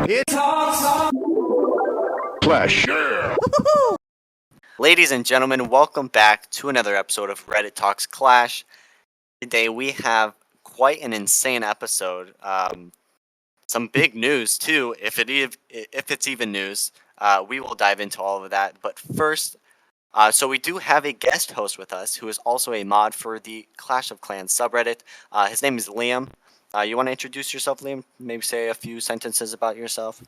It's Clash. Ladies and gentlemen, welcome back to another episode of Reddit Talks Clash. Today we have quite an insane episode. Some big news too, if it's even news. We will dive into all of that. But first, so we do have a guest host with us who is also a mod for the Clash of Clans subreddit. His name is Liam. You want to introduce yourself, Liam? Maybe say a few sentences about yourself.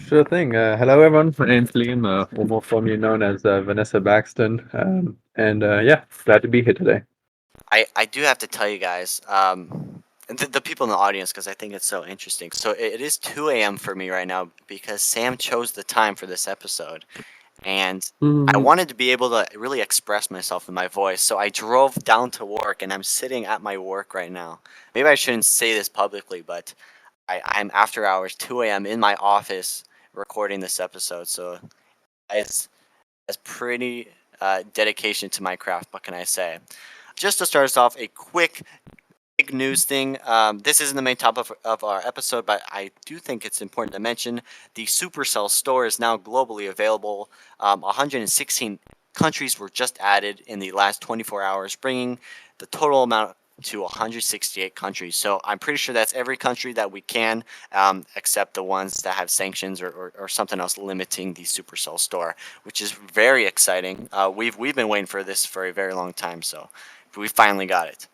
Sure thing. Hello, everyone. My name's Liam, or more formally known as Vanessa Baxton. Yeah, glad to be here today. I do have to tell you guys, and the people in the audience, because I think it's so interesting. So it is 2 a.m. for me right now because Sam chose the time for this episode. And I wanted to be able to really express myself in my voice. So I drove down to work and I'm sitting at my work right now. Maybe I shouldn't say this publicly, but I'm after hours, 2 a.m. in my office recording this episode. So it's pretty dedication to my craft. What can I say? Just to start us off, a quick big news thing. This isn't the main topic of our episode, but I do think it's important to mention the Supercell store is now globally available. 116 countries were just added in the last 24 hours, bringing the total amount to 168 countries. So I'm pretty sure that's every country that we can, except the ones that have sanctions or something else limiting the Supercell store, which is very exciting. We've been waiting for this for a very long time, so we finally got it.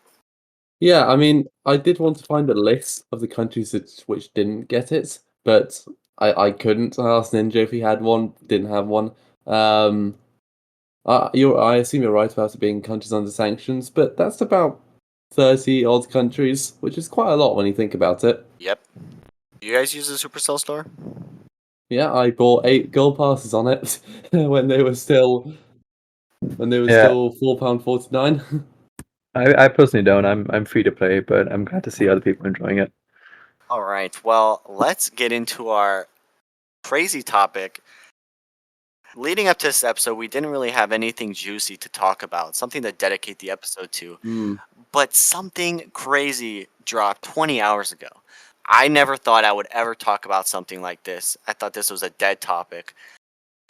Yeah, I mean, I did want to find a list of the countries which didn't get it, but I couldn't. I asked Ninja if he had one, didn't have one. I assume you're right about it being countries under sanctions, but that's about 30 odd countries, which is quite a lot when you think about it. Yep. Do you guys use the Supercell store? Yeah, I bought 8 gold passes on it when they were still Yeah. £4.49. I personally don't. I'm free to play, but I'm glad to see other people enjoying it. All right. Well, let's get into our crazy topic. Leading up to this episode, we didn't really have anything juicy to talk about, something to dedicate the episode to. But something crazy dropped 20 hours ago. I never thought I would ever talk about something like this. I thought this was a dead topic.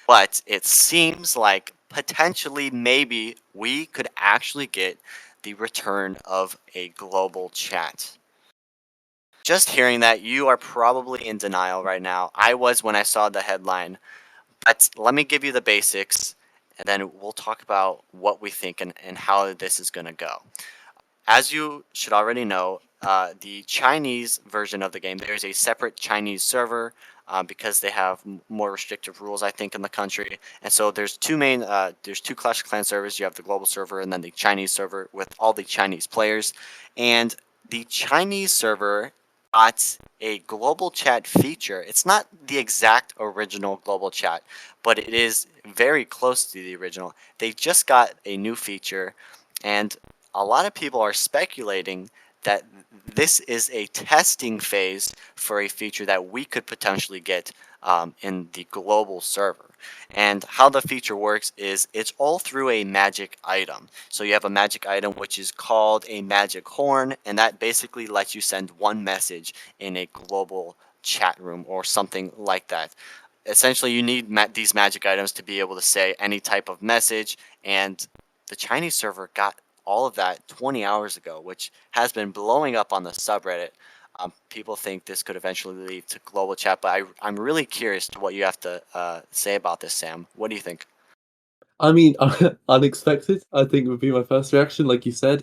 But it seems like potentially maybe we could actually get the return of a global chat. Just hearing that, you are probably in denial right now. I was when I saw the headline. But let me give you the basics, and then we'll talk about what we think and how this is going to go. As you should already know, the Chinese version of the game, there's a separate Chinese server because they have more restrictive rules, I think, in the country. And so there's two Clash of Clans servers. You have the global server and then the Chinese server with all the Chinese players. And the Chinese server got a global chat feature. It's not the exact original global chat, but it is very close to the original. They just got a new feature, and a lot of people are speculating that this is a testing phase for a feature that we could potentially get in the global server. And how the feature works is it's all through a magic item. So you have a magic item which is called a magic horn, and that basically lets you send one message in a global chat room or something like that. Essentially, you need these magic items to be able to say any type of message, and the Chinese server got all of that 20 hours ago, which has been blowing up on the subreddit. People think this could eventually lead to global chat, but I'm really curious to what you have to say about this, Sam. What do you think? I mean, unexpected, I think would be my first reaction. Like you said,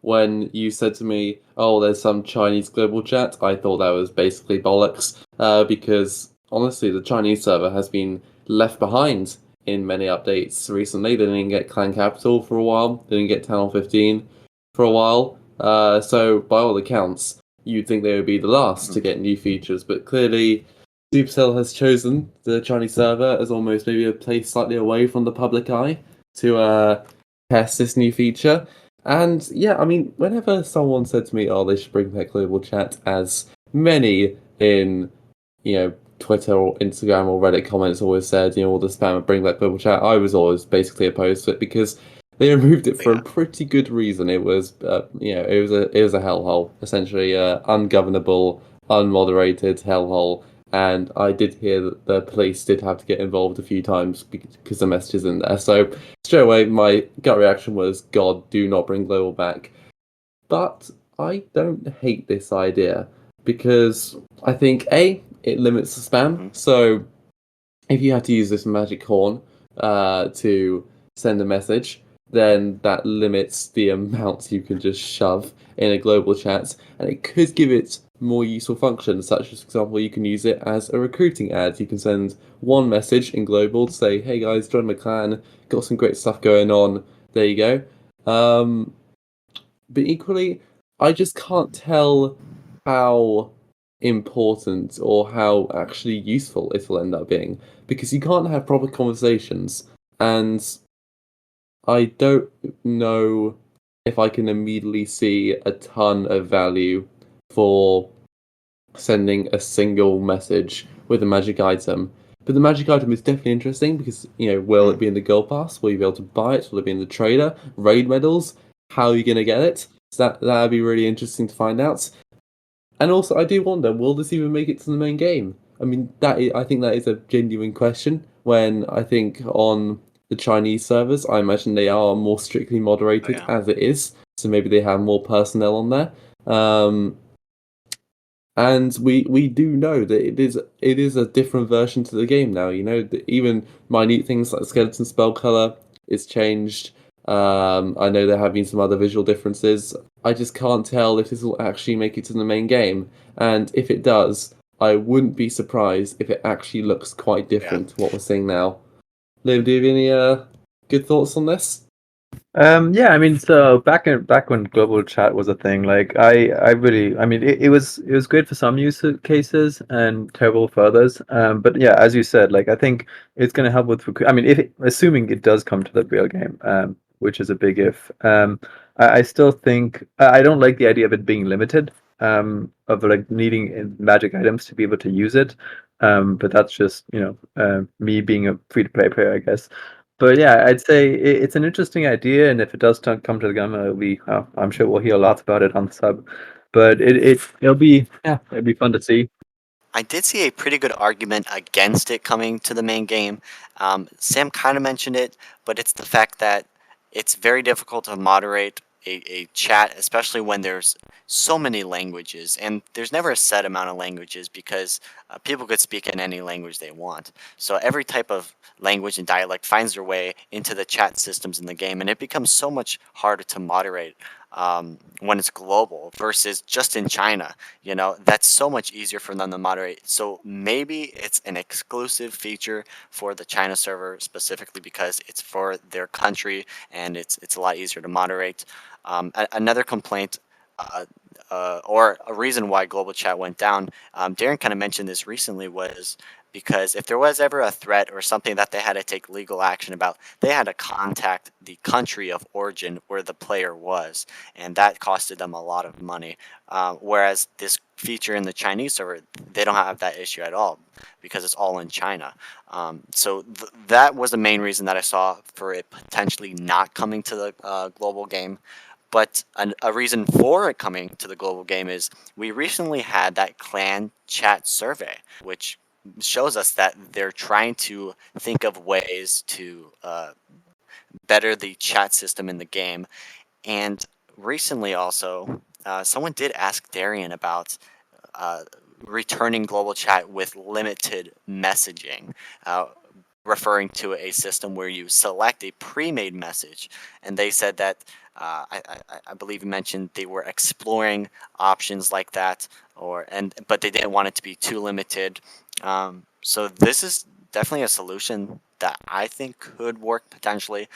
when you said to me, "Oh, there's some Chinese global chat," I thought that was basically bollocks. Because honestly, the Chinese server has been left behind in many updates recently. They didn't get Clan Capital for a while. They didn't get Town Hall 15 for a while. So by all accounts, you'd think they would be the last to get new features, but clearly Supercell has chosen the Chinese server as almost maybe a place slightly away from the public eye to test this new feature. And yeah, I mean, whenever someone said to me, "Oh, they should bring back global chat," as many in Twitter or Instagram or Reddit comments always said, all the spam bring back global chat, I was always basically opposed to it because they removed it for a pretty good reason. It was it was a hellhole, essentially, ungovernable, unmoderated hellhole. and I did hear that the police did have to get involved a few times because the messages in there. So straight away, my gut reaction was, God, do not bring global back. But I don't hate this idea because I think it limits the spam. Mhm. So if you have to use this magic horn to send a message, then that limits the amount you can just shove in a global chat, and it could give it more useful functions, such as, for example, you can use it as a recruiting ad. You can send one message in global to say, "Hey guys, join my clan. Got some great stuff going on." There you go. But equally, I just can't tell how important or how actually useful it'll end up being because you can't have proper conversations, and I don't know if I can immediately see a ton of value for sending a single message with a magic item. But the magic item is definitely interesting because, will it be in the gold pass? Will you be able to buy it? Will it be in the trader? Raid medals? How are you going to get it? So that'd be really interesting to find out. And also, I do wonder, will this even make it to the main game? I mean, I think that is a genuine question. When I think on the Chinese servers, I imagine they are more strictly moderated yeah. as it is, so maybe they have more personnel on there. And we do know that it is a different version to the game now. Even minute things like skeleton spell color is changed. I know there have been some other visual differences. I just can't tell if this will actually make it to the main game, and if it does, I wouldn't be surprised if it actually looks quite different to what we're seeing now. Liv, do you have any good thoughts on this? Yeah, I mean, so back when global chat was a thing, like I really, I mean, it was great for some use cases and terrible for others. But yeah, as you said, like I think it's going to help with I mean, if assuming it does come to the real game, which is a big if. I still think I don't like the idea of it being limited, of like needing magic items to be able to use it. But that's just me being a free to play player, I guess. But yeah, I'd say it's an interesting idea, and if it does come to the game, I'm sure we'll hear lots about it on the sub. But it'll be fun to see. I did see a pretty good argument against it coming to the main game. Sam kind of mentioned it, but it's the fact that it's very difficult to moderate a chat, especially when there's so many languages, and there's never a set amount of languages because people could speak in any language they want. So every type of language and dialect finds their way into the chat systems in the game, and it becomes so much harder to moderate when it's global versus just in China. That's so much easier for them to moderate. So maybe it's an exclusive feature for the China server specifically because it's for their country and it's a lot easier to moderate. Another complaint or a reason why global chat went down, Darren kind of mentioned this recently, was because if there was ever a threat or something that they had to take legal action about, they had to contact the country of origin where the player was, and that costed them a lot of money. Whereas this feature in the Chinese server, they don't have that issue at all because it's all in China. So that was the main reason that I saw for it potentially not coming to the global game. But a reason for it coming to the global game is we recently had that clan chat survey, which shows us that they're trying to think of ways to better the chat system in the game. And recently, also, someone did ask Darian about uh, returning global chat with limited messaging, referring to a system where you select a pre-made message. And they said that I believe you mentioned they were exploring options like that, but they didn't want it to be too limited. So this is definitely a solution that I think could work potentially,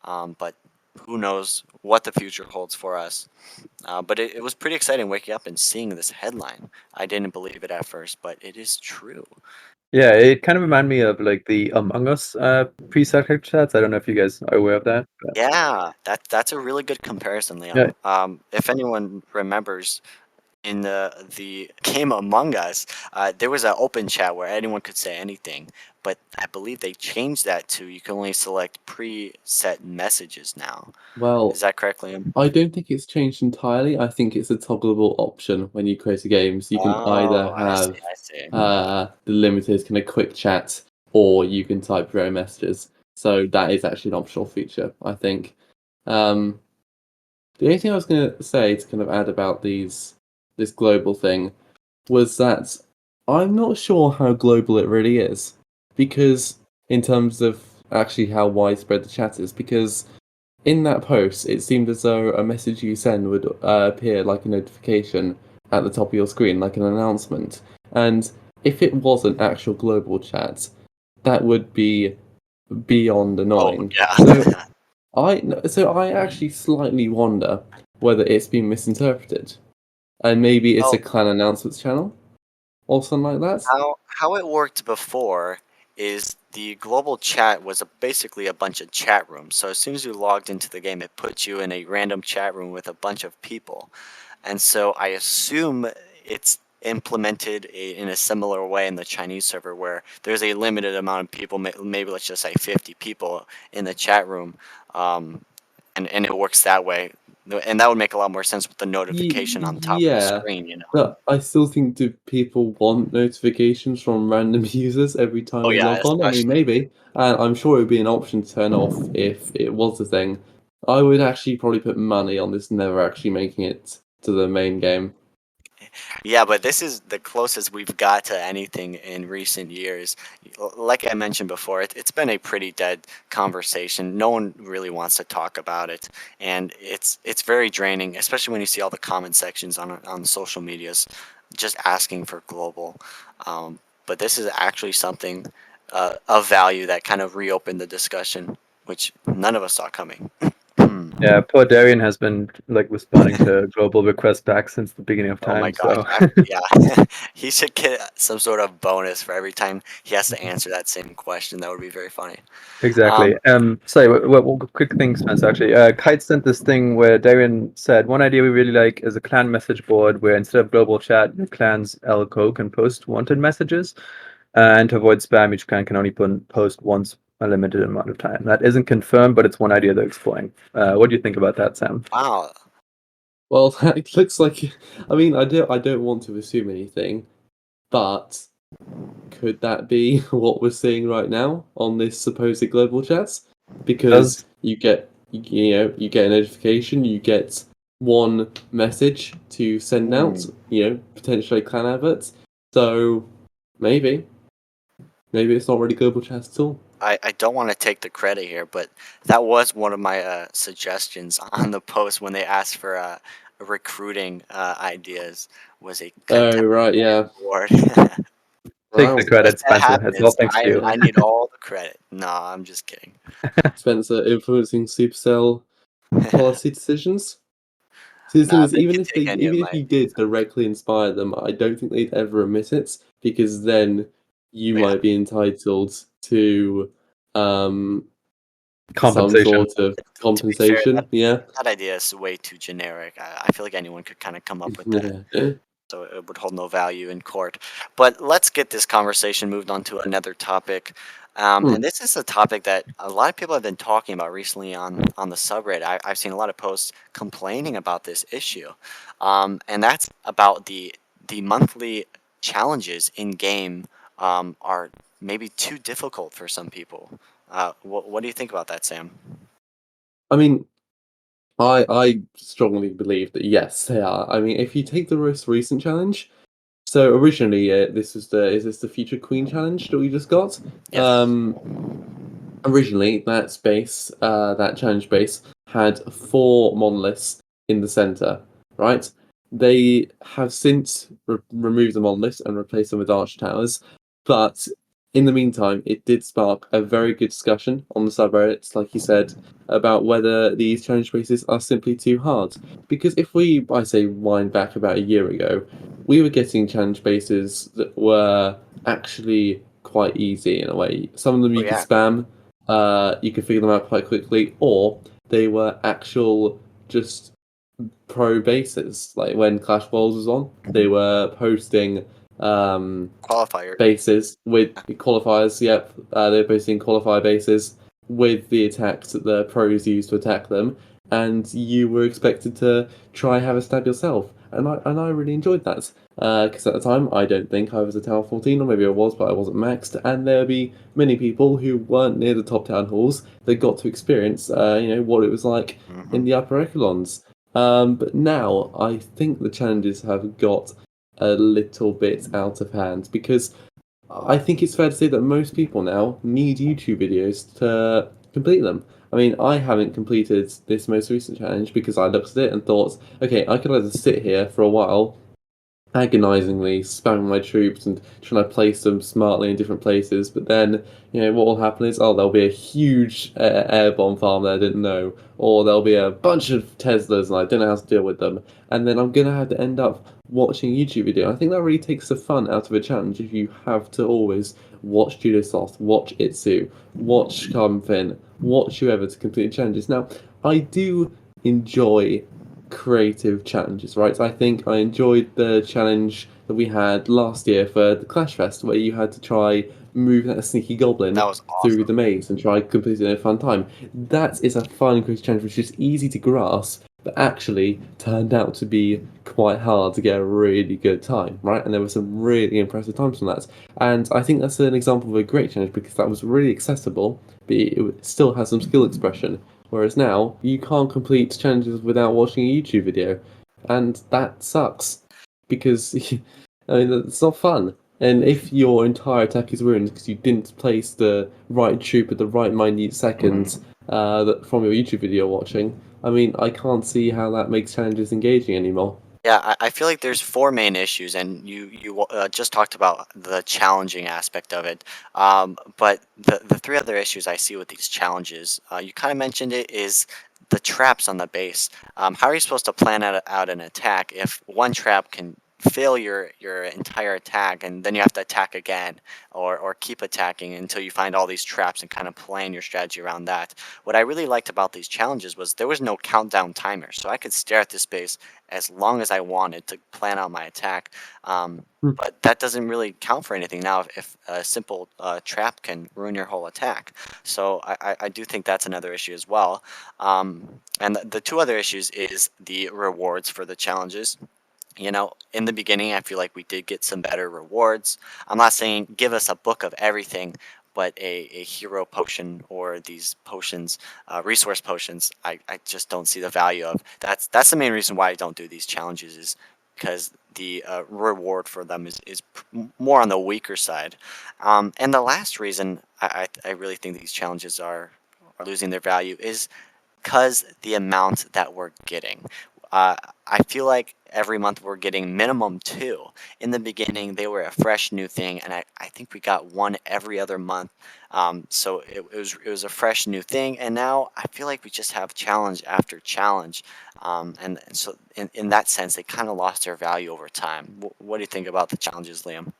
but who knows what the future holds for us. But it was pretty exciting waking up and seeing this headline. I didn't believe it at first, but it is true. Yeah, it kind of reminded me of like the Among Us pre-select chats. I don't know if you guys are aware of that. But Yeah, that's a really good comparison, yeah, Liam. If anyone remembers, in the game Among Us, there was an open chat where anyone could say anything, but I believe they changed that to you can only select preset messages now. Well, Is that correct, Liam? I don't think it's changed entirely. I think it's a toggleable option when you create a game. So you can either Oh, I see. have I see. the limited kind of quick chat, or you can type your own messages. So that is actually an optional feature, I think. The only thing I was going to say to kind of add about this global thing was that I'm not sure how global it really is, because in terms of actually how widespread the chat is, because in that post it seemed as though a message you send would appear like a notification at the top of your screen, like an announcement. And if it was an actual global chat, that would be beyond Oh, annoying. yeah. So I actually slightly wonder whether it's been misinterpreted, and maybe it's a Well, clan announcements channel or something like that. how it worked before is the global chat was basically a bunch of chat rooms. So as soon as you logged into the game, it put you in a random chat room with a bunch of people. And so I assume it's implemented in a similar way in the Chinese server where there's a limited amount of people, maybe let's just say 50 people in the chat room, um, and it works that way. And that would make a lot more sense with the notification on top of the Yeah, screen, you know? but I still think, do people want notifications from random users every time Oh they yeah, log on? I mean, especially. maybe. And I'm sure it would be an option to turn off if it was a thing. I would actually probably put money on this never actually making it to the main game. Yeah, but this is the closest we've got to anything in recent years. Like I mentioned before, it's been a pretty dead conversation. No one really wants to talk about it, and it's very draining, especially when you see all the comment sections on social medias, just asking for global. But this is actually something of value that kind of reopened the discussion, which none of us saw coming. Yeah, poor Darian has been like responding to global requests back since the beginning of Oh my time. gosh, So yeah. He should get some sort of bonus for every time he has to answer that same question. That would be very funny. exactly. Um, Sorry, quick thing, Spencer. Actually, Kite sent this thing where Darian said one idea we really like is a clan message board where instead of global chat, the clan's LCO can post wanted messages, and to avoid spam, each clan can only post once a limited amount of time. That isn't confirmed, but it's one idea they're exploring. What do you think about that, Sam? wow. Well, it looks like. I mean, I don't want to assume anything, but could that be what we're seeing right now on this supposed global chat? Does Because you get a notification, you get one message to send out, potentially clan adverts. So maybe it's not really global chat at all. I don't want to take the credit here, but that was one of my suggestions on the post when they asked for recruiting ideas was a Oh content right, yeah. award. take the Wow, If credit, that Spencer. It's all happens, thanks to you. I need all the credit. No, I'm just kidding. Spencer influencing Supercell policy decisions. See, the thing Nah, is, they could take any of even if my you ideas. did directly inspire them, I don't think they'd ever admit it, because then you But yeah, might be entitled to um some Compensation. sort of to be fair, compensation. Yeah. that idea is way too generic. I feel like anyone could kind of come up with that, Yeah. so it would hold no value in court. But let's get this conversation moved on to another topic. Hmm. And this is a topic that a lot of people have been talking about recently on the subreddit. I've seen a lot of posts complaining about this issue, and that's about the monthly challenges in game are maybe too difficult for some people. What do you think about that, Sam? I mean, I strongly believe that yes, they are. I mean, if you take the most recent challenge, so originally this was the is this the Future Queen challenge that we just got? Yes. Originally, that challenge base, had four monoliths in the center, right? They have since removed the monoliths and replaced them with arch towers, but in the meantime, it did spark a very good discussion on the subreddits, like you said, about whether these challenge bases are simply too hard. Because if we, I say, wind back about a year ago, we were getting challenge bases that were actually quite easy in a way. Some of them Oh you could yeah. spam, you could figure them out quite quickly, or they were actual just pro bases. Like when Clash Bowls was on, they were posting Qualifier. bases with qualifiers. Yep, they were posting qualifier bases with the attacks that the pros used to attack them, and you were expected to try have a stab yourself. And I really enjoyed that because at the time I don't think I was a Tower 14, or maybe I was, but I wasn't maxed. And there'd be many people who weren't near the top town halls that got to experience, what it was like in the upper echelons. But now I think the challenges have got a little bit out of hand because I think it's fair to say that most people now need YouTube videos to complete them. I mean, I haven't completed this most recent challenge because I looked at it and thought, okay, I could either sit here for a while agonizingly spamming my troops and trying to place them smartly in different places. But then, what will happen is, there'll be a huge air bomb farm that I didn't know, or there'll be a bunch of Teslas and I don't know how to deal with them. And then I'm gonna have to end up watching a YouTube video. I think that really takes the fun out of a challenge if you have to always watch JudoSoft, watch Itsu, watch Carmen, watch whoever to complete challenges. Now, I do enjoy creative challenges, right? I think I enjoyed the challenge that we had last year for the Clash Fest, where you had to try move that sneaky goblin That was through awesome. the maze and try completing it in a fun time. That is a fun creative challenge which is easy to grasp, but actually turned out to be quite hard to get a really good time, right? And there were some really impressive times from that. And I think that's an example of a great challenge because that was really accessible, but it still has some skill expression. Whereas now, you can't complete challenges without watching a YouTube video. And that sucks. Because, it's not fun. And if your entire attack is ruined because you didn't place the right troop at the right minute seconds from your YouTube video watching, I mean, I can't see how that makes challenges engaging anymore. Yeah, I feel like there's four main issues, and you just talked about the challenging aspect of it. But the three other issues I see with these challenges, you kind of mentioned it, is the traps on the base. How are you supposed to plan out an attack if one trap can fail your entire attack, and then you have to attack again, or keep attacking until you find all these traps and kind of plan your strategy around that. What I really liked about these challenges was there was no countdown timer, so I could stare at this base as long as I wanted to plan out my attack. Hmm. But that doesn't really count for anything now if a simple trap can ruin your whole attack. So I do think that's another issue as well. And the two other issues is the rewards for the challenges. In the beginning, I feel like we did get some better rewards. I'm not saying give us a book of everything, but a hero potion or these potions, resource potions, I just don't see the value of. That's the main reason why I don't do these challenges, is because the reward for them is more on the weaker side. And the last reason I really think these challenges are losing their value is because the amount that we're getting. Uh, I feel like every month we're getting minimum two. In the beginning, they were a fresh new thing, and I think we got one every other month. So it was a fresh new thing, and now I feel like we just have challenge after challenge. And so in that sense, they kind of lost their value over time. What do you think about the challenges, Liam?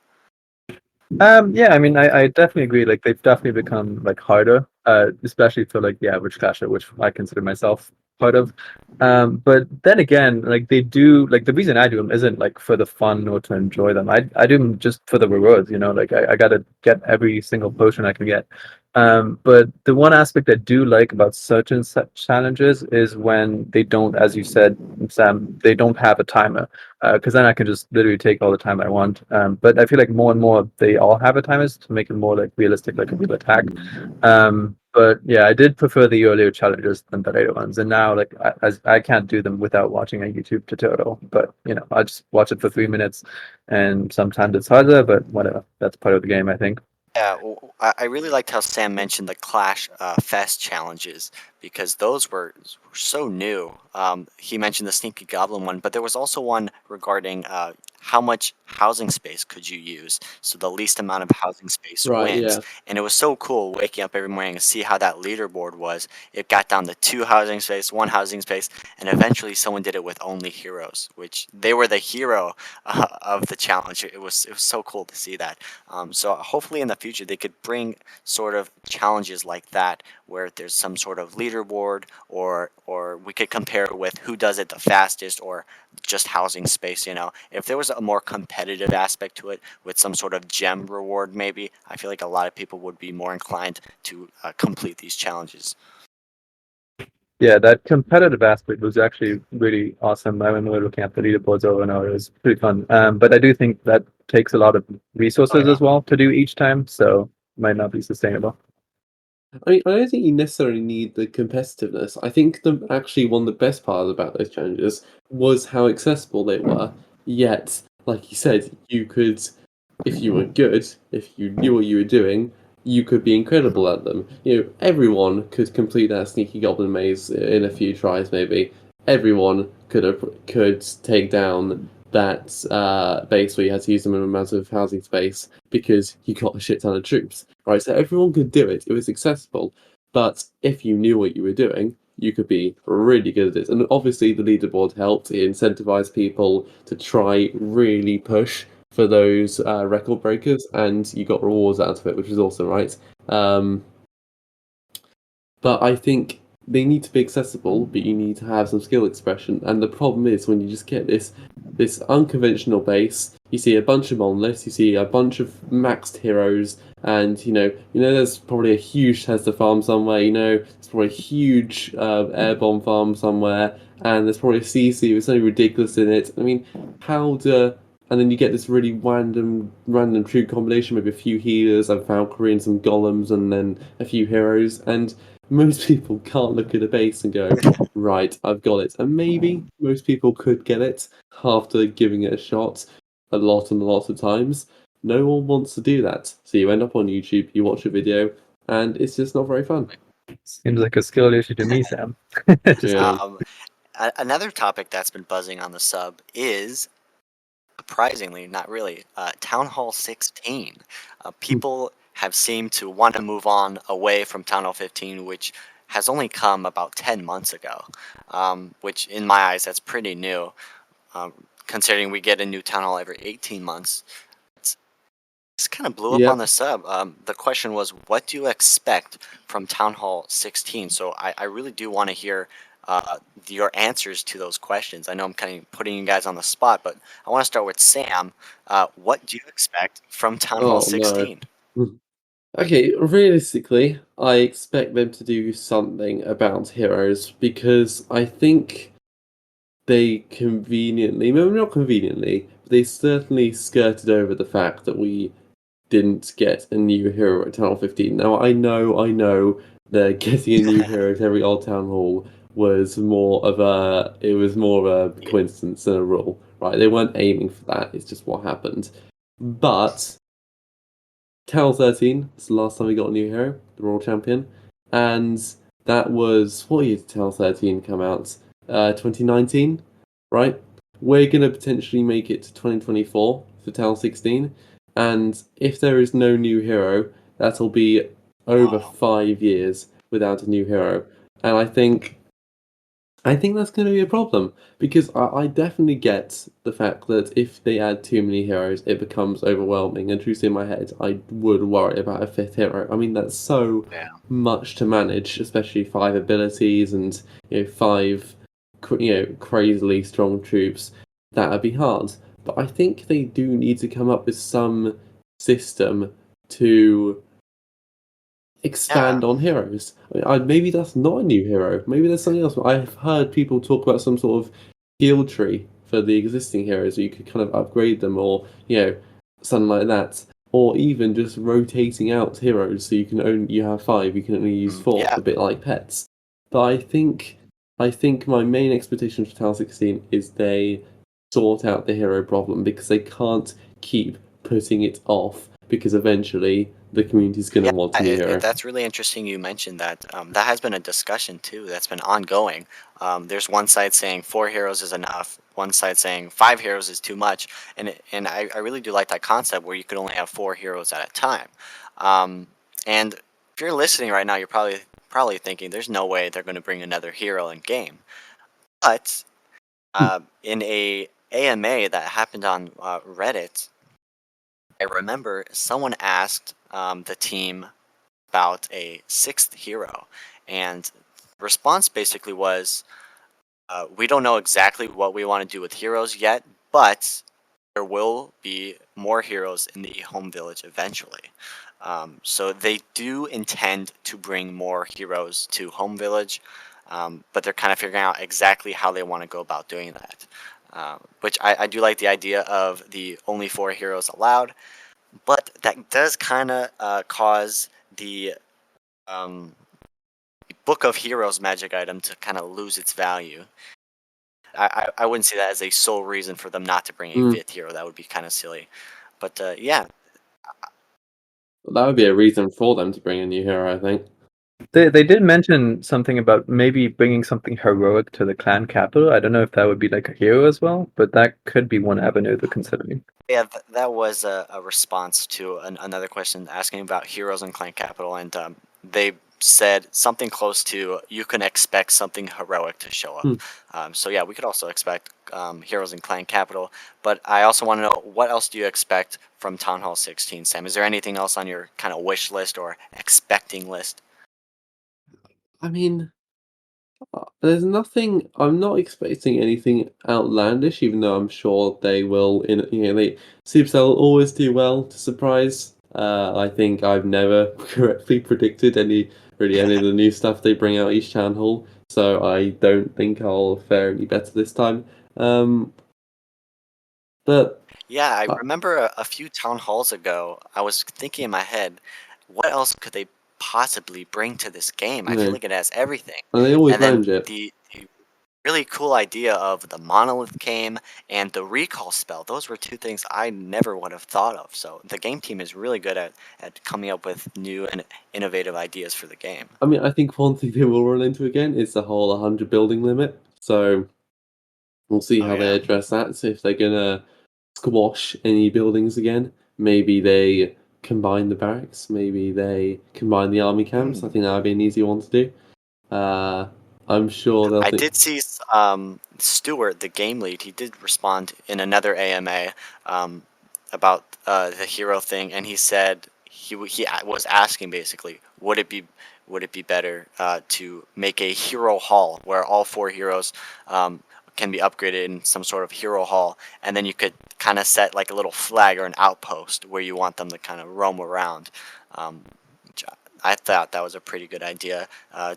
Yeah, I mean, I definitely agree. Like, they've definitely become like harder, especially for like the average clasher, which I consider myself part of. But then again, like they do, like the reason I do them isn't like for the fun or to enjoy them. I do them just for the rewards, Like I gotta get every single potion I can get. But the one aspect I do like about certain challenges is when they don't, as you said, Sam, they don't have a timer, because then I can just literally take all the time I want. But I feel like more and more they all have a timers to make it more like realistic, like a real attack. But yeah, I did prefer the earlier challenges than the later ones, and now like I can't do them without watching a YouTube tutorial. But I just watch it for 3 minutes, and sometimes it's harder, but whatever. That's part of the game, I think. Yeah, I really liked how Sam mentioned the Clash Fest challenges, because those were so new. He mentioned the Sneaky Goblin one, but there was also one regarding how much housing space could you use? So the least amount of housing space Right, wins. yeah. And it was so cool waking up every morning and see how that leaderboard was. It got down to 2 housing space, 1 housing space, and eventually someone did it with only heroes, which they were the hero of the challenge. It was so cool to see that. So hopefully in the future they could bring sort of challenges like that where there's some sort of leaderboard, or we could compare it with who does it the fastest, or just housing space. If there was a more competitive aspect to it with some sort of gem reward, maybe I feel like a lot of people would be more inclined to complete these challenges. Yeah, that competitive aspect was actually really awesome. I remember looking at the leaderboards over and over. It was pretty fun. But I do think that takes a lot of resources yeah. as well to do each time, so might not be sustainable. I mean, I don't think you necessarily need the competitiveness. I think actually one of the best parts about those challenges was how accessible they were. Yet, like you said, you could, if you were good, if you knew what you were doing, you could be incredible at them. Everyone could complete that sneaky goblin maze in a few tries, maybe. Everyone could take down that base where you had to use the minimum amount of housing space because you got a shit ton of troops, right? So everyone could do it. It was accessible. But if you knew what you were doing, you could be really good at it. And obviously, the leaderboard helped. It incentivized people to try really push for those record breakers, and you got rewards out of it, which is awesome, right? But I think they need to be accessible, but you need to have some skill expression. And the problem is when you just get this unconventional base, you see a bunch of monoliths, you see a bunch of maxed heroes, and there's probably a huge Tesla farm somewhere. There's probably a huge air bomb farm somewhere, and there's probably a CC with something ridiculous in it. I mean, and then you get this really random troop combination, maybe a few healers, a Valkyrie and some golems, and then a few heroes, and most people can't look at a base and go, right, I've got it. And maybe most people could get it after giving it a shot a lot and lots of times. No one wants to do that. So you end up on YouTube, you watch a video, and it's just not very fun. Seems like a skill issue to me, Sam. Just Yeah. Another topic that's been buzzing on the sub is, surprisingly, not really, Town Hall 16. People have seemed to want to move on away from Town Hall 15, which has only come about 10 months ago, which in my eyes, that's pretty new, considering we get a new Town Hall every 18 months. This kind of blew up Yep. on the sub. The question was, what do you expect from Town Hall 16? So I really do want to hear your answers to those questions. I know I'm kind of putting you guys on the spot, but I want to start with Sam. What do you expect from Town Hall Oh, no. 16? Okay, realistically, I expect them to do something about heroes because I think they conveniently, maybe not conveniently, but they certainly skirted over the fact that we didn't get a new hero at Town Hall 15. Now, I know that getting a new hero at every old Town Hall was more of a coincidence than a rule, right? They weren't aiming for that, it's just what happened. But Town Hall 13 is the last time we got a new hero, the Royal Champion, and that was, what year did Town Hall 13 come out? 2019, right? We're going to potentially make it to 2024 for Town Hall 16, and if there is no new hero, that'll be over 5 years without a new hero. And I think that's going to be a problem because I definitely get the fact that if they add too many heroes, it becomes overwhelming. And truthfully, in my head, I would worry about a 5th hero. I mean, that's so much to manage, especially 5 abilities and 5 crazily strong troops. That would be hard. But I think they do need to come up with some system to expand on heroes. Maybe that's not a new hero. Maybe there's something else. I've heard people talk about some sort of skill tree for the existing heroes, so you could kind of upgrade them, or something like that, or even just rotating out heroes, so you have 5, you can only use 4, a bit like pets. But I think my main expectation for Town Hall 16 is they sort out the hero problem because they can't keep putting it off because eventually the community's going to want a new hero. That's really interesting you mentioned that. That has been a discussion too that's been ongoing. There's one side saying 4 heroes is enough, one side saying 5 heroes is too much, and I really do like that concept where you could only have 4 heroes at a time. And if you're listening right now, you're probably thinking there's no way they're going to bring another hero in game. But in a AMA that happened on Reddit, I remember someone asked the team about a 6th hero, and the response basically was, "We don't know exactly what we want to do with heroes yet, but there will be more heroes in the home village eventually." So they do intend to bring more heroes to home village, but they're kind of figuring out exactly how they want to go about doing that. Which I do like the idea of the only 4 heroes allowed, but that does kind of cause the um, Book of Heroes magic item to kind of lose its value. I wouldn't see that as a sole reason for them not to bring a Mm. 5th hero. That would be kind of silly. But yeah, That would be a reason for them to bring a new hero, I think. They did mention something about maybe bringing something heroic to the clan capital. I don't know if that would be like a hero as well, but that could be one avenue they're considering. yeah, that was a response to another question asking about heroes in clan capital, and they said something close to you can expect something heroic to show up. So yeah, we could also expect heroes in clan capital, but I also want to know, what else do you expect from Town Hall 16, Sam? Is there anything else on your kind of wish list or expecting list? I mean, there's nothing. I'm not expecting anything outlandish, even though I'm sure they will. Supercell always do well to surprise. I think I've never correctly predicted any of the new stuff they bring out each town hall, so I don't think I'll fare any better this time. But Yeah, I Uh, remember a few town halls ago, I was thinking in my head, what else could they possibly bring to this game? I feel yeah, like it has everything. and they always And then manage it. the really cool idea of the monolith came and the recall spell. Those were 2 things I never would have thought of. So the game team is really good at coming up with new and innovative ideas for the game. I mean, I think one thing they will run into again is the whole 100 building limit. So we'll see Oh how they yeah. address that. So if they're gonna squash any buildings again, maybe they combine the barracks. Maybe they combine the army camps. I think that would be an easy one to do. I'm sure they'll I think. did see Stuart, the game lead. He did respond in another AMA about the hero thing, and he said was asking basically, would it be better to make a hero hall where all 4 heroes can be upgraded in some sort of hero hall, and then you could kind of set like a little flag or an outpost where you want them to kind of roam around. Which I thought that was a pretty good idea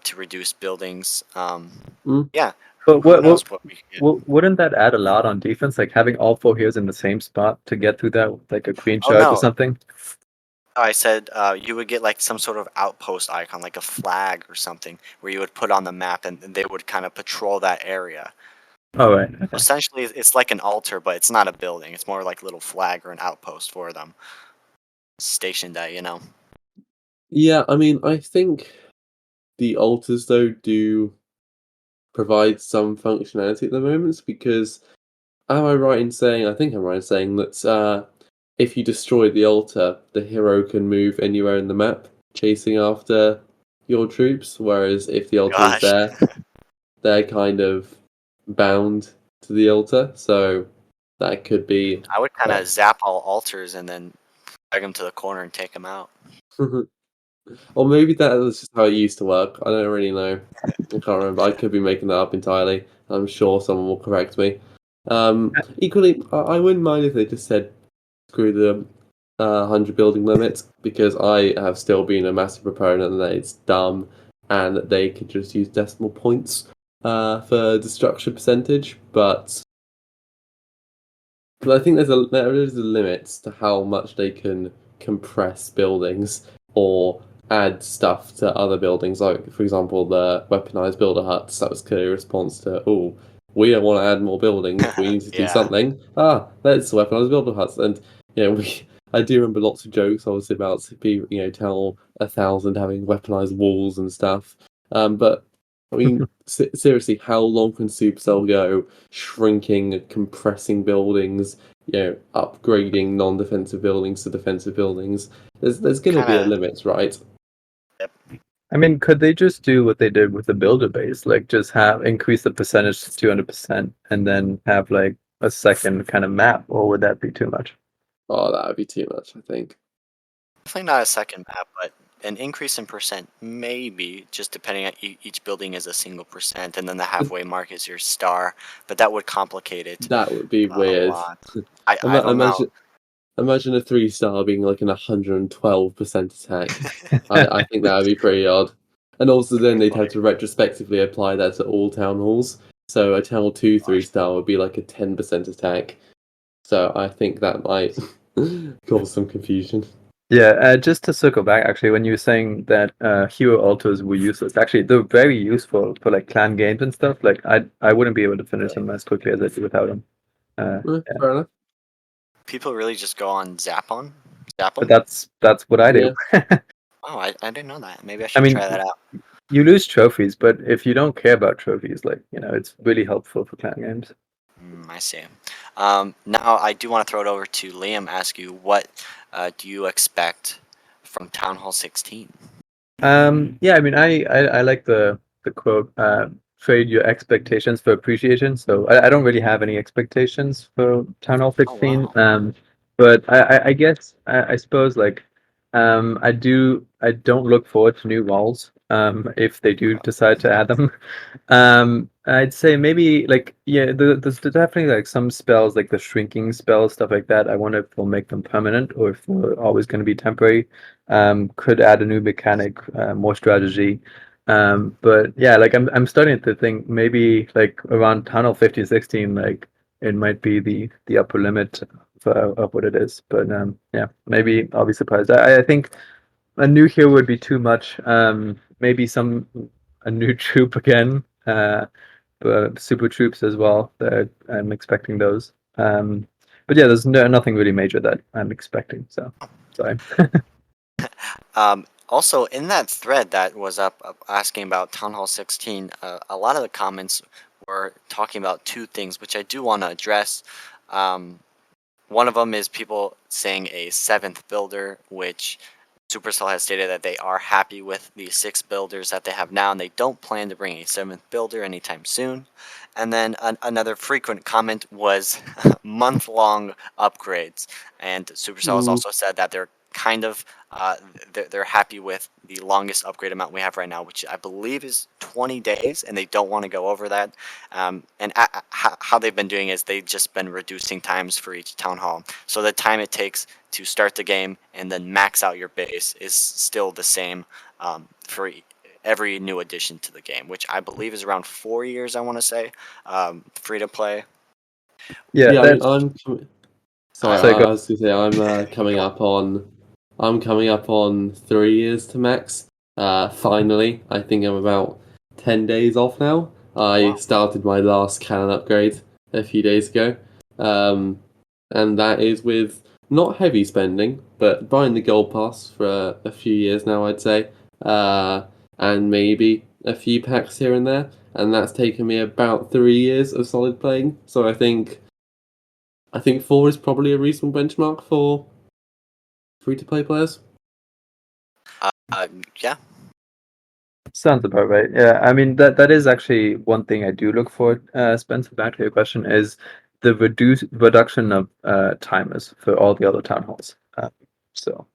to reduce buildings. Mm. Yeah, But who knows what we could get. wouldn't that add a lot on defense? Like having all 4 heroes in the same spot to get through that, with, like a green Oh shirt or no, something? I said you would get like some sort of outpost icon, like a flag or something, where you would put on the map, and they would kind of patrol that area. Oh right, okay. Essentially, it's like an altar, but it's not a building. It's more like a little flag or an outpost for them stationed at. Yeah, I mean, I think the altars though do provide some functionality at the moment because am I right in saying? I think I'm right in saying that if you destroy the altar, the hero can move anywhere in the map, chasing after your troops. Whereas if the altar is Gosh, there, they're kind of bound to the altar. So that could be. I would kind Uh, of zap all altars and then drag them to the corner and take them out. or maybe that was just how it used to work. I don't really know. I can't remember. I could be making that up entirely. I'm sure someone will correct me. Equally, I wouldn't mind if they just said screw the 100 building limit because I have still been a massive proponent that it's dumb and that they could just use decimal points for destruction percentage. But I think there is a limit to how much they can compress buildings or add stuff to other buildings. Like, for example, the weaponized builder huts. That was clearly a response to, oh, we don't want to add more buildings. We need to do Yeah, something. Let's weaponize builder huts. And I do remember lots of jokes, obviously, about Town 1000 having weaponized walls and stuff. But I mean, seriously, how long can Supercell go shrinking, compressing buildings, upgrading non-defensive buildings to defensive buildings? There's going to be a Kind limit, right? of. I mean, could they just do what they did with the builder base, like just have increase the percentage to 200% and then have like a second kind of map, or would that be too much? Oh, that would be too much, I think. Definitely not a second map, but an increase in percent, maybe, just depending on each building is a single percent, and then the But halfway mark is your star. But that would complicate it that would be a weird. lot. I don't know. Imagine a 3-star being like an 112% attack. I think that would be pretty odd. And also then they'd have Funny. to retrospectively apply that to all town halls. So a town hall 2 3-star would be like a 10% attack. So I think that might cause some confusion. Yeah, just to circle back, actually, when you were saying that hero altars were useless, actually, they're very useful for like clan games and stuff. Like, I wouldn't be able to finish them as quickly as I do without them. Yeah. Fair enough. People really just go on Zap But 'em? that's what I do. Oh, I didn't know that. Maybe I I should mean, try that out. you lose trophies, but if you don't care about trophies, like, it's really helpful for clan games. I see. Now I do want to throw it over to Liam. Ask you, what do you expect from Town Hall 16? Yeah, I mean, I like the quote, trade your expectations for appreciation. So I don't really have any expectations for Town Hall Oh 16. wow. But I guess I suppose like I don't look forward to new walls if they do decide to add them. I'd say maybe like yeah, there's definitely like some spells like the shrinking spells, stuff like that. I wonder if they'll make them permanent or if they're always going to be temporary. Could add a new mechanic, more strategy. But yeah, like I'm starting to think maybe like around Tunnel 15, 16, like it might be the upper limit of what it is. But yeah, maybe I'll be surprised. I think a new hero would be too much. Maybe a new troop again. But super troops as well. I'm expecting those. But yeah, there's nothing really major that I'm expecting. So sorry. Also, in that thread that was up asking about Town Hall 16, a lot of the comments were talking about two things, which I do want to address. Um, One of them is people saying a seventh builder, which Supercell has stated that they are happy with the 6 builders that they have now, and they don't plan to bring a 7th builder anytime soon. And then another frequent comment was month-long upgrades, and Supercell has Mm, also said that they're kind of they're happy with the longest upgrade amount we have right now, which I believe is 20 days, and they don't want to go over that. And how they've been doing is they've just been reducing times for each town hall, so the time it takes to start the game and then max out your base is still the same for every new addition to the game, which I believe is around 4 years. I want to say free to play. Yeah, yeah, I mean, that. sorry, So go. I was gonna say I'm coming up on 3 years to max. Finally, I think I'm about 10 days off now. I Wow. started my last cannon upgrade a few days ago, um, and that is with not heavy spending, but buying the gold pass for a few years now, I'd say, and maybe a few packs here and there, and that's taken me about 3 years of solid playing. So I think 4 is probably a reasonable benchmark for free to play players. Yeah. Sounds about right. Yeah, I mean that is actually one thing I do look for. Spencer, back to your question, is the reduction of timers for all the other town halls. So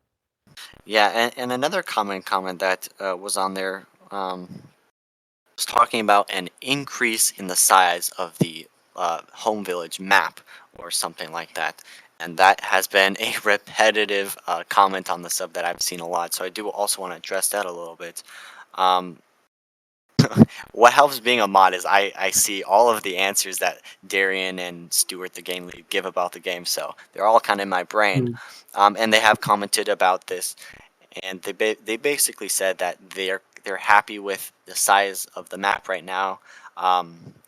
Yeah, and another comment that was on there was talking about an increase in the size of the home village map or something like that. And that has been a repetitive comment on the sub that I've seen a lot. So I do also want to address that a little bit. Um, what helps being a mod is I see all of the answers that Darian and Stuart, the game lead, give about the game. So they're all kind of in my brain. Hmm. And they have commented about this, and they basically said that they're happy with the size of the map right now,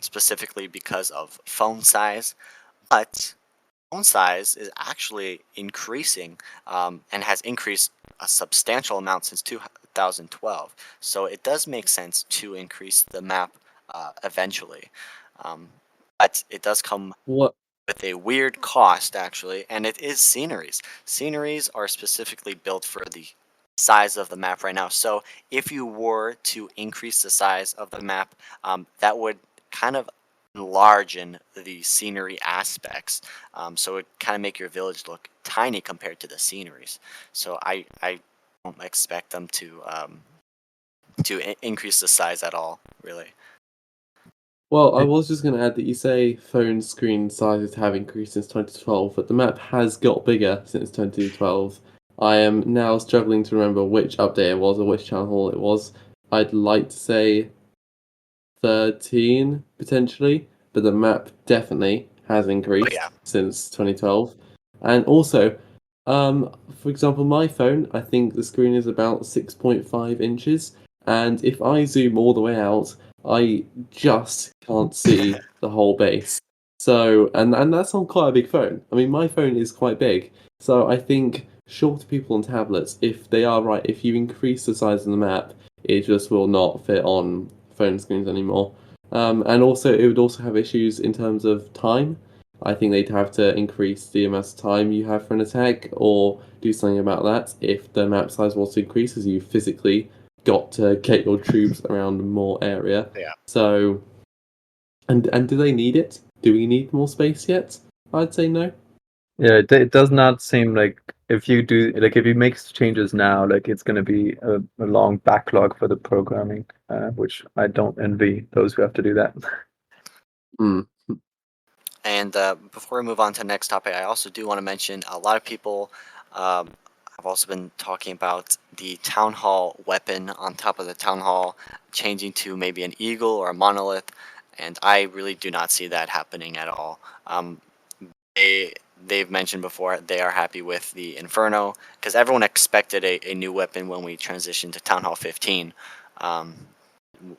specifically because of phone size. But phone size is actually increasing, and has increased a substantial amount since 2012. So it does make sense to increase the map eventually. Um, but it does come What? with a weird cost, actually, and it is sceneries. Sceneries are specifically built for the size of the map right now. So if you were to increase the size of the map, that would kind of enlargen the scenery aspects. So it kind of make your village look tiny compared to the sceneries. So I don't expect them to increase the size at all, really. Well, I was just going to add that you say phone screen sizes have increased since 2012, but the map has got bigger since 2012. I am now struggling to remember which update it was or which town hall it was. I'd like to say 13 potentially, but the map definitely has Oh increased yeah, since 2012. And also, for example, my phone, I think the screen is about 6.5 inches, and if I zoom all the way out, I just can't see the whole base. So, and that's on quite a big phone. I mean, my phone is quite big, so I think shorter people on tablets, if they are right, if you increase the size of the map, it just will not fit on phone screens anymore. And also, it would also have issues in terms of time. I think they'd have to increase the amount of time you have for an attack, or do something about that. If the map size was to increase, as you physically got to get your troops around more area. yeah. So, and do they need it? Do we need more space yet? I'd say no. Yeah, it does not seem like if you do like if you make changes now, like it's going to be a long backlog for the programming, which I don't envy those who have to do that. Mm. And before we move on to the next topic, I also do want to mention a lot of people have also been talking about the town hall weapon on top of the town hall changing to maybe an eagle or a monolith, and I really do not see that happening at all. They they've mentioned before they are happy with the Inferno because everyone expected a new weapon when we transitioned to Town Hall 15. Um,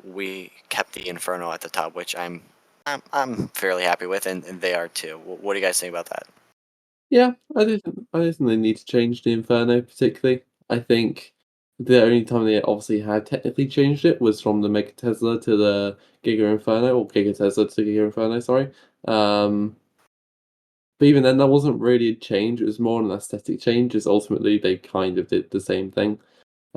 we kept the Inferno at the top, which I'm fairly happy with, and they are too. What do you guys think about that? Yeah, I don't think they need to change the Inferno particularly. I think the only time they obviously had technically changed it was from the Mega Tesla to the Giga Inferno, or Giga Tesla to Giga Inferno, sorry. Um, but even then, that wasn't really a change. It was more an aesthetic change. As ultimately they kind of did the same thing.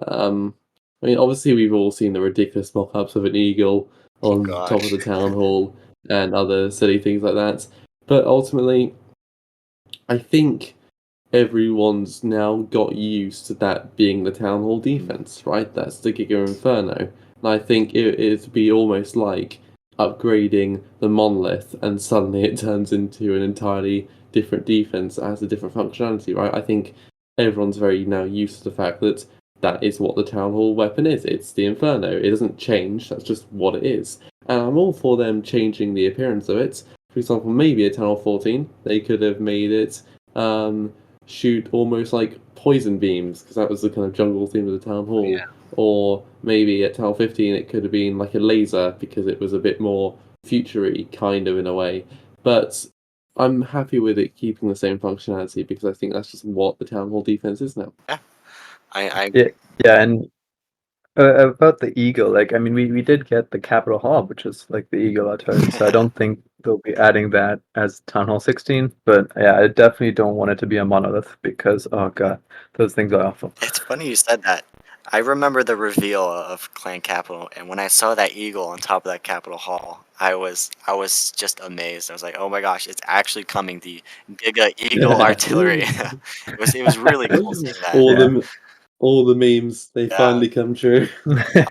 Um, I mean, obviously we've all seen the ridiculous mock-ups of an eagle Oh on top of gosh. the town hall and other silly things like that. But ultimately, I think everyone's now got used to that being the town hall defense, right? That's the Giga Inferno. And I think it'd be almost like upgrading the monolith and suddenly it turns into an entirely different defense that has a different functionality, right? I think everyone's very now used to the fact that that is what the town hall weapon is. It's the Inferno. It doesn't change, that's just what it is. And I'm all for them changing the appearance of it. For example, maybe at Town Hall 14, they could have made it shoot almost like poison beams because that was the kind of jungle theme of the town hall. Or maybe at Town 15 it could have been like a laser because it was a bit more futury kind of in a way. But I'm happy with it keeping the same functionality because I think that's just what the town hall defense is now. Yeah, I Yeah, agree. yeah, and about the eagle, like I mean, we did get the Capitol Hall, which is like the eagle artillery. So I don't think they'll be adding that as Town Hall 16. But yeah, I definitely don't want it to be a monolith because oh god, those things are awful. It's funny you said that. I remember the reveal of Clan Capital, and when I saw that eagle on top of that Capitol Hall, I was just amazed. I was like, "Oh my gosh, it's actually coming! The Giga Eagle Yeah. artillery." It was really cool seeing that. all Yeah. the all the memes they Yeah, finally come true.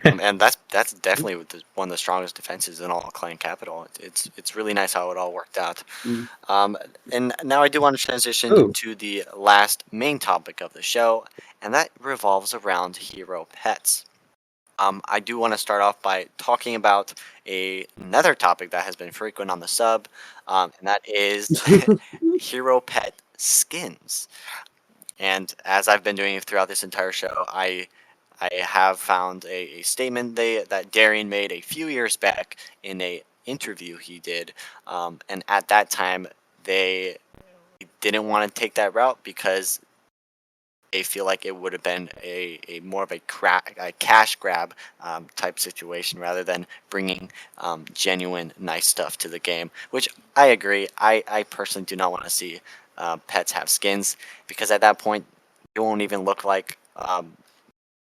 and that's definitely one of the strongest defenses in all of Clan Capital. It's really nice how it all worked out. Mm. Um, and now I do want to transition Oh, to the last main topic of the show, and that revolves around hero pets. I do want to start off by talking about another topic that has been frequent on the sub, and that is hero pet skins. And as I've been doing throughout this entire show, I have found a statement that Darian made a few years back in a interview he did, and at that time they didn't want to take that route because they feel like it would have been a more of a cash grab type situation rather than bringing genuine nice stuff to the game, which I agree. I personally do not want to see pets have skins because at that point it won't even look like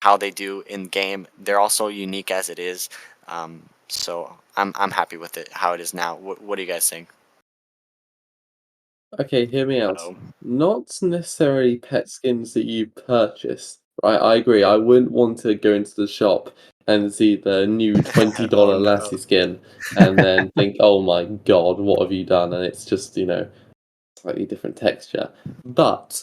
how they do in game. They're also unique as it is. So I'm happy with it how it is now. What do you guys think? Okay, hear me out. Oh, Not necessarily pet skins that you purchase. Right, I agree. I wouldn't want to go into the shop and see the new oh $20 no. Lassie skin and then think, oh my god, what have you done? And it's just, slightly different texture. But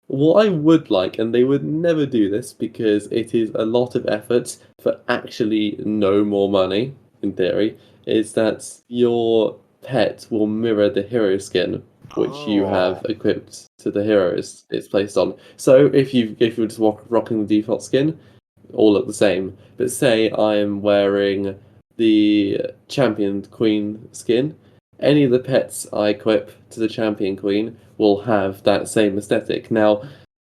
what I would like, and they would never do this because it is a lot of effort for actually no more money, in theory, is that your pet will mirror the hero skin which you have Oh, equipped to the heroes it's placed on. So if you're just rocking the default skin, all look the same. But say I'm wearing the champion queen skin, any of the pets I equip to the champion queen will have that same aesthetic. Now,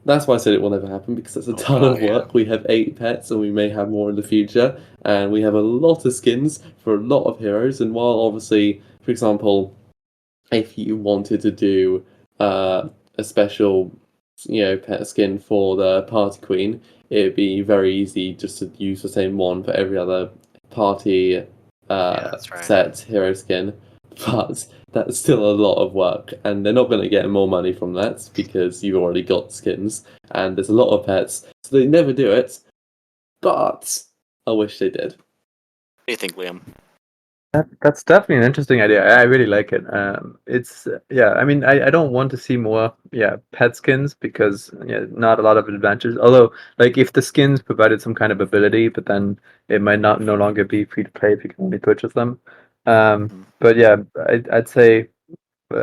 that's why I said it will never happen because that's a oh ton god, of yeah. work. We have 8 pets and we may have more in the future, and we have a lot of skins for a lot of heroes. And while obviously, for example, if you wanted to do a special, pet skin for the party queen, it'd be very easy just to use the same one for every other party Yeah, that's right. set hero skin. But that's still a lot of work, and they're not going to get more money from that because you've already got skins, and there's a lot of pets, so they never do it. But I wish they did. What do you think, Liam? That's definitely an interesting idea. I really like it. It's yeah. I mean, I don't want to see more pet skins because not a lot of advantages. Although, like, if the skins provided some kind of ability, but then it might not no longer be free to play if you can only purchase them. Mhm. But yeah, I'd say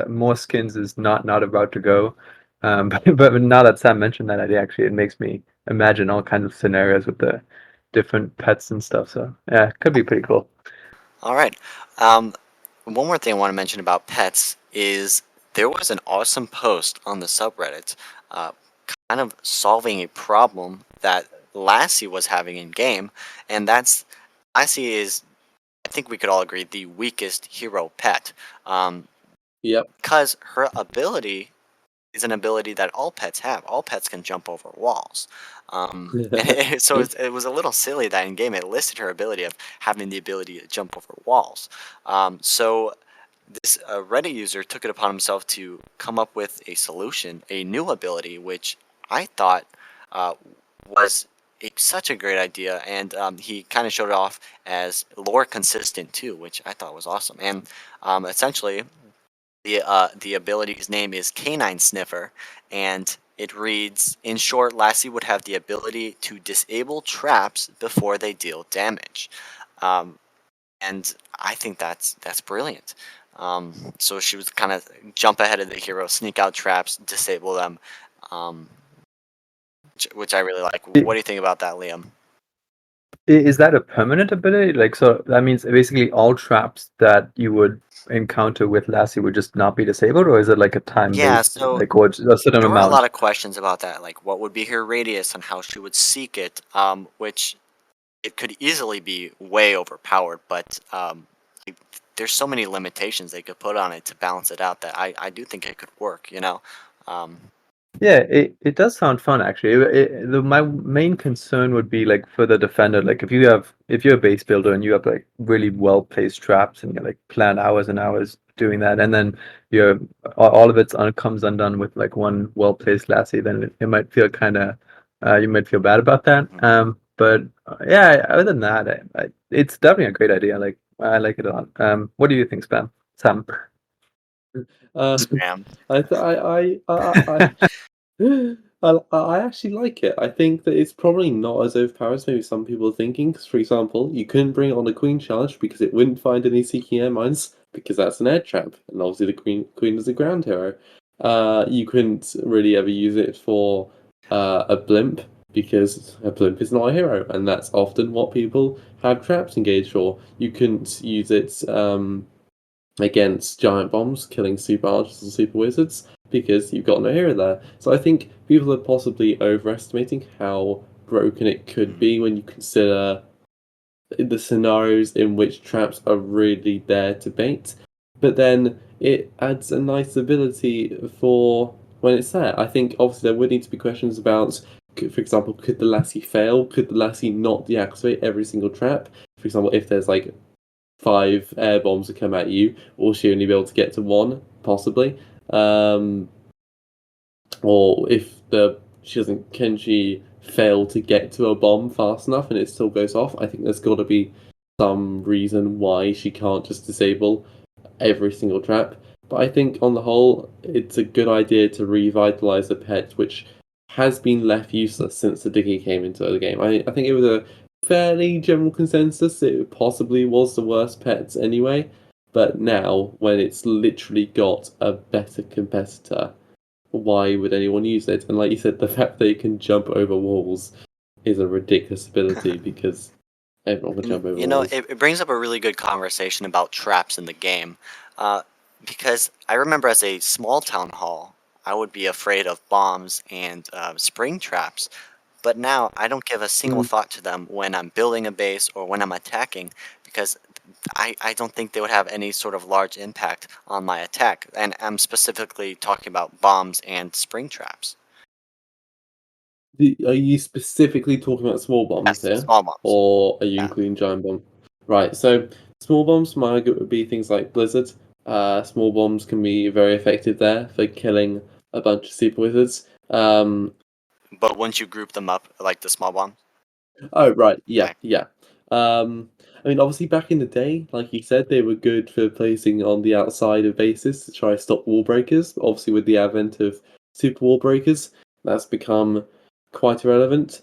more skins is not a route to go. But now that Sam mentioned that idea, actually, it makes me imagine all kinds of scenarios with the different pets and stuff. So yeah, it could be pretty cool. All right. Um, one more thing I want to mention about pets is there was an awesome post on the subreddit, uh, kind of solving a problem that Lassie was having in game, and that's Lassie is, I think we could all agree, the weakest hero pet, Yep. because her ability is an ability that all pets have. All pets can jump over walls. So it was a little silly that in game it listed her ability of having the ability to jump over walls. So this Reddit user took it upon himself to come up with a solution, a new ability, which I thought uh, was such a great idea. And he kind of showed it off as lore consistent too, which I thought was awesome. And essentially, the ability's name is Canine Sniffer, and it reads, in short, Lassie would have the ability to disable traps before they deal damage. Um, and I think that's brilliant. So she was kind of jump ahead of the hero, sneak out traps, disable them, um, which I really like. What do you think about that, Liam? Is that a permanent ability? Like, so that means basically all traps that you would encounter with Lassie would just not be disabled, or is it like a Yeah, time-based, so like, or a certain there were a lot amount? of questions about that, like what would be her radius and how she would seek it, which it could easily be way overpowered, but like, there's so many limitations they could put on it to balance it out that I do think it could work, you know? Um, Yeah, it does sound fun actually. My main concern would be like for the defender, like if you're a base builder and you have like really well placed traps and you like plan hours and hours doing that, and then you're all of comes undone with like one well placed Lassie, then it might feel kind of you might feel bad about that. mhm. But yeah, other than that, it's definitely a great idea. Like I like it a lot. What do you think, Sam? uh, Spam. I, th- I actually like it. I think that it's probably not as overpowered as maybe some people are thinking. Because, for example, you couldn't bring it on a queen charge because it wouldn't find any seeking air mines because that's an air trap, and obviously the queen is a ground hero. You couldn't really ever use it for a blimp because a blimp is not a hero, and that's often what people have traps engaged for. You couldn't use it against giant bombs, killing super archers and super wizards, because you've got no hero there. So I think people are possibly overestimating how broken it could be when you consider the scenarios in which traps are really there to bait. But then it adds a nice ability for when it's there. I think obviously there would need to be questions about, for example, could the lassie fail? Could the lassie not deactivate every single trap? For example, if there's like 5 air bombs that come at you, will she only be able to get to 1? Possibly. Or if can she fail to get to a bomb fast enough and it still goes off? I think there's got to be some reason why she can't just disable every single trap. But I think on the whole, it's a good idea to revitalize a pet which has been left useless since the Diggy came into the game. I think it was a fairly general consensus it possibly was the worst pet anyway. But now, when it's literally got a better competitor, why would anyone use it? And like you said, the fact that it can jump over walls is a ridiculous ability because everyone can jump over walls. It brings up a really good conversation about traps in the game. Because I remember as a small town hall, I would be afraid of bombs and spring traps. But now I don't give a single thought to them when I'm building a base or when I'm attacking, because I don't think they would have any sort of large impact on my attack. And I'm specifically talking about bombs and spring traps. Are you specifically talking about small bombs here? Small bombs. Or are you including giant bomb? Right, so small bombs, my argument would be things like Blizzard. Small bombs can be very effective there for killing a bunch of super wizards. But once you group them up, like the small bomb? Oh, right, yeah. I mean, obviously, back in the day, like you said, they were good for placing on the outside of bases to try to stop wall breakers. But obviously, with the advent of super wall breakers, that's become quite irrelevant.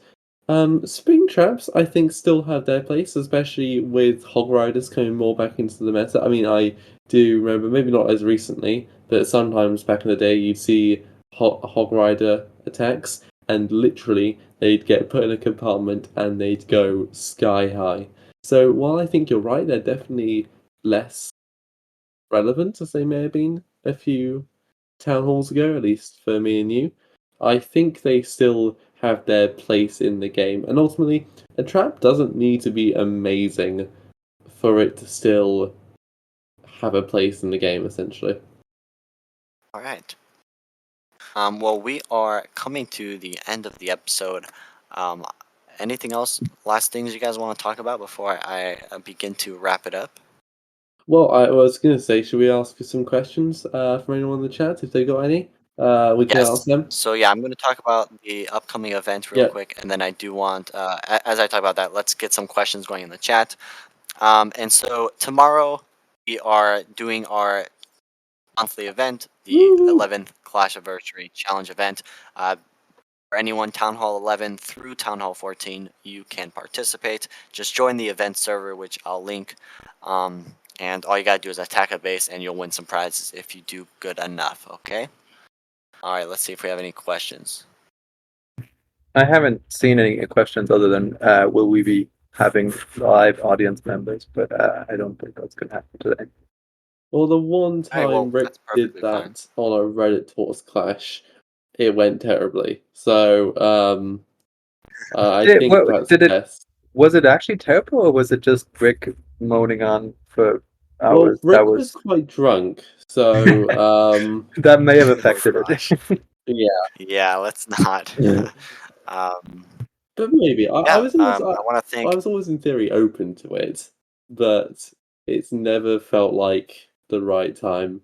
Spring traps, I think, still have their place, especially with Hog Riders coming more back into the meta. I mean, I do remember, maybe not as recently, but sometimes back in the day, you'd see Hog Rider attacks, and literally they'd get put in a compartment and they'd go sky high. So while I think you're right, they're definitely less relevant as they may have been a few town halls ago, at least for me and you, I think they still have their place in the game. And ultimately, a trap doesn't need to be amazing for it to still have a place in the game, essentially. All right. Well, we are coming to the end of the episode. Anything else? Last things you guys want to talk about before I begin to wrap it up? Well, I was going to say, should we ask for some questions from anyone in the chat if they got any? We can ask them. So yeah, I'm going to talk about the upcoming event real quick, and then I do want, as I talk about that, let's get some questions going in the chat. And so tomorrow we are doing our monthly event, the 11th Clash Anniversary Challenge event. For anyone Town Hall 11 through Town Hall 14, you can participate. Just join the event server, which I'll link. And all you gotta do is attack a base, and you'll win some prizes if you do good enough. Okay. All right. Let's see if we have any questions. I haven't seen any questions other than will we be having live audience members, but I don't think that's going to happen today. Well, the one time Rick did that on a Reddit Torts Clash, it went terribly. So I think that's the best. Was it actually terrible, or was it just Rick moaning on for hours? Well, Rick was quite drunk, so that may have affected it. Yeah, let's not. But maybe I was always, I want to think. I was always in theory open to it, but it's never felt like the right time.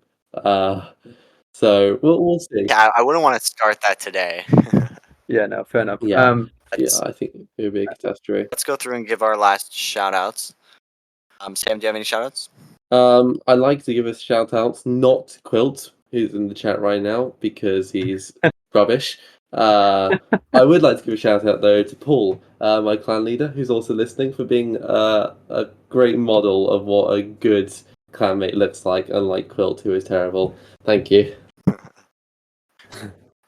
So we'll see. Yeah, I wouldn't want to start that today. Yeah, no, fair enough. Yeah, I think it would be a catastrophe. Let's go through and give our last shout outs. Sam, do you have any shout outs? I'd like to give a shout out not to Quilt, who's in the chat right now, because he's rubbish. I would like to give a shout out though to Paul, my clan leader, who's also listening, for being a great model of what a good clanmate looks like, unlike Quilt, who is terrible. Thank you.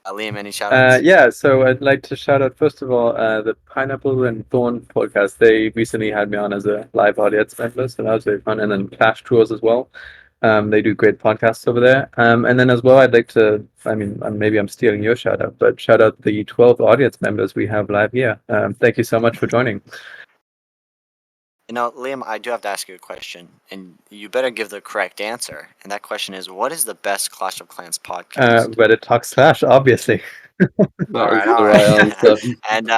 Liam, any shout outs? Yeah, so I'd like to shout out first of all the Pineapple and Thorn podcast. They recently had me on as a live audience member, so that was very fun, and then Clash Tours as well. They do great podcasts over there. And then as well, I'd like to, I mean, maybe I'm stealing your shout out, but shout out the 12 audience members we have live here. Thank you so much for joining. You know, Liam, I do have to ask you a question, and you better give the correct answer. And that question is, what is the best Clash of Clans podcast? Reddit Talk Slash, obviously. That is all the right. right answer. And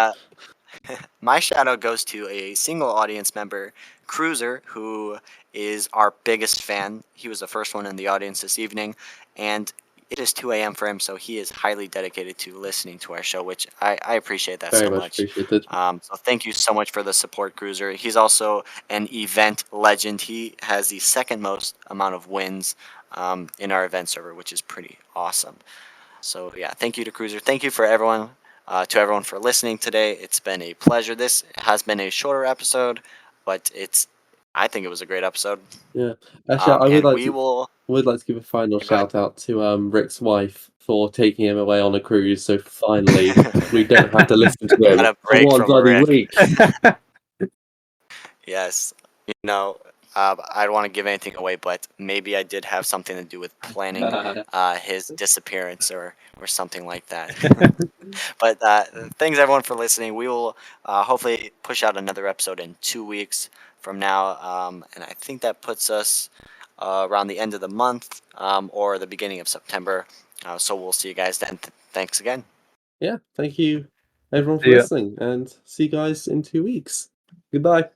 my shout out goes to a single audience member, Cruiser, who is our biggest fan. He was the first one in the audience this evening, and it is 2 a.m. for him, so he is highly dedicated to listening to our show, which I appreciate that Very so much much. appreciated. So thank you so much for the support, Cruiser. He's also an event legend. He has the second most amount of wins in our event server, which is pretty awesome. So yeah, thank you to Cruiser. Thank you for everyone. To everyone for listening today. It's been a pleasure. This has been a shorter episode, but I think it was a great episode. Yeah. Actually, I would And like we to will. give a final Yeah, go ahead. shout out to Rick's wife for taking him away on a cruise. So finally, we don't have to listen to We him got a for break one from bloody Rick. week. Yes. You know, I don't want to give anything away, but maybe I did have something to do with planning his disappearance or something like that. But thanks everyone for listening. We will hopefully push out another episode in 2 weeks from now, and I think that puts us around the end of the month or the beginning of September. So we'll see you guys then. Thanks again. Yeah, thank you everyone for See ya. listening, and see you guys in 2 weeks. Goodbye.